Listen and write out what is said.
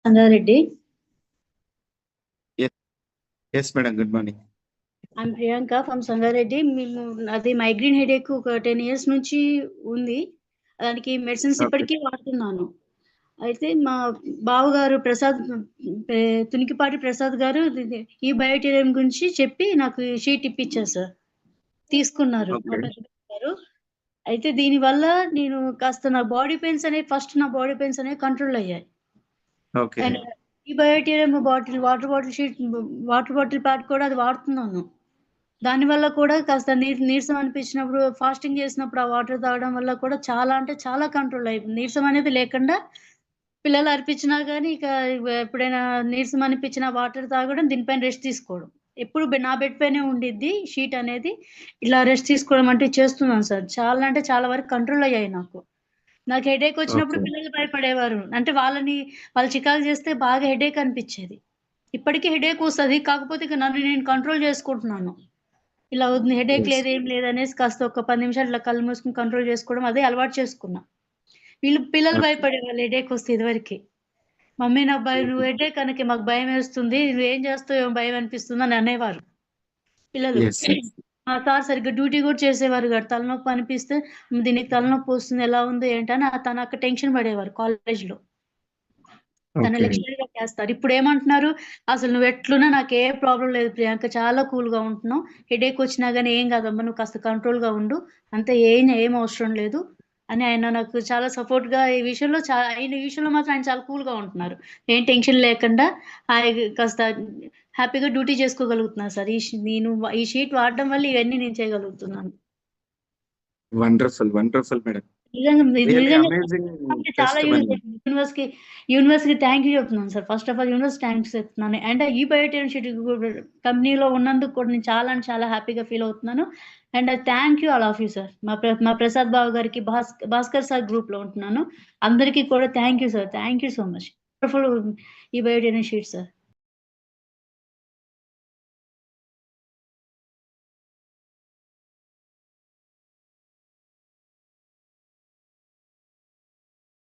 Sangareddy. Yes, madam. Good morning. I'm Priyanka from Sangareddy. అది migraine headache ఒక 10 years నుంచి ఉంది. దానికి మెడిసిన్స్ ఇప్పటికీ వాడుతున్నాను. అయితే మా బావగారు ప్రసాద్ తునికిపాటి ప్రసాద్ గారు ఈ బయోటేరియం గురించి చెప్పి నాకు షీట్ ఇప్పించారు సార్. తీసుకున్నారు మా గారు. అయితే దీనివల్ల నేను కాస్త నా బాడీ పెయిన్స్ అనేవి కంట్రోల్ అయ్యాయి. అండ్ ఈ బయోటేరియం బాటిల్ వాటర్ బాటిల్ ప్యాడ్ కూడా అది వాడుతున్నాను. దానివల్ల కూడా కాస్త నీరసం అనిపించినప్పుడు ఫాస్టింగ్ చేసినప్పుడు ఆ వాటర్ తాగడం వల్ల కూడా చాలా అంటే చాలా కంట్రోల్ అయిపోయింది. నీరసం అనేది లేకుండా పిల్లలు అర్పించినా కానీ ఇక ఎప్పుడైనా నీరసం అనిపించిన వాటర్ తాగడం, దీనిపైన రెస్ట్ తీసుకోవడం. ఎప్పుడు నా బెడ్ పైనే ఉండిద్ది షీట్ అనేది. ఇలా రెస్ట్ తీసుకోవడం అంటే చేస్తున్నాను సార్. చాలా అంటే చాలా వరకు కంట్రోల్ అయ్యాయి నాకు. నాకు హెడేక్ వచ్చినప్పుడు పిల్లలు భయపడేవారు. అంటే వాళ్ళు చికాకు చేస్తే బాగా హెడేక్ అనిపించేది. ఇప్పటికీ హెడేక్ వస్తది. కాకపోతే ఇక నన్ను నేను కంట్రోల్ చేసుకుంటున్నాను. ఇలా హెడేక్ లేదు ఏం లేదనేసి కాస్త ఒక 10 నిమిషాలు ఇట్లా కళ్ళు మూసుకొని కంట్రోల్ చేసుకోవడం అదే అలవాటు చేసుకున్నా. పిల్లలు భయపడేవాళ్ళు హెడేక్ వస్తే ఇదివరకి. మమ్మీ నువ్వు హెడేక్ అనకే మాకు భయం వేస్తుంది. నువ్వేం చేస్తావు ఏమో భయం అనిపిస్తుంది అని అనేవారు పిల్లలు. సార్ సరిగ్గా డ్యూటీ కూడా చేసేవారు కాదు. తలనొప్పి అనిపిస్తే దీనికి తలనొప్పి వస్తుంది ఎలా ఉంది ఏంటని తను అక్కడ టెన్షన్ పడేవారు కాలేజ్‌లో. తను లెక్చరర్‌గా చేస్తారు. ఇప్పుడు ఏమంటున్నారు, అసలు నువ్వు ఎట్లున్నా నాకు ఏ ప్రాబ్లమ్ లేదు ప్రియాంక, చాలా కూల్‌గా ఉంటున్నావు. హెడేక్ వచ్చినా గానీ ఏం కాదమ్మా, నువ్వు కాస్త కంట్రోల్‌గా ఉండు. అంతే ఏం అవసరం లేదు అని ఆయన నాకు చాలా సపోర్ట్‌గా ఈ విషయంలో మాత్రం ఆయన చాలా కూల్‌గా ఉంటున్నారు. ఏం టెన్షన్ లేకుండా కాస్త హ్యాపీగా డ్యూటీ చేసుకోగలుగుతున్నా సార్. నేను ఈ షీట్ వాడడం వల్ల ఇవన్నీ నేను చేయగలుగుతున్నాను. Wonderful madam. చాలా యూనివర్సిటీ థ్యాంక్ యూ చెప్తున్నాను sir. First of all university thanks చెప్తున్నాను. అండ్ ఈ బయోటేరియం షీట్ కంపెనీలో ఉన్నందుకు కూడా నేను చాలా హ్యాపీగా ఫీల్ అవుతున్నాను. And thank you all of you sir. మా ప్రసాద్ బాబు గారికి, భాస్కర్ సార్ గ్రూప్ లో ఉంటున్నాను. అందరికీ కూడా thank you sir. Thank you so much. Wonderful ఈ బయోటేరియం షీట్ సార్.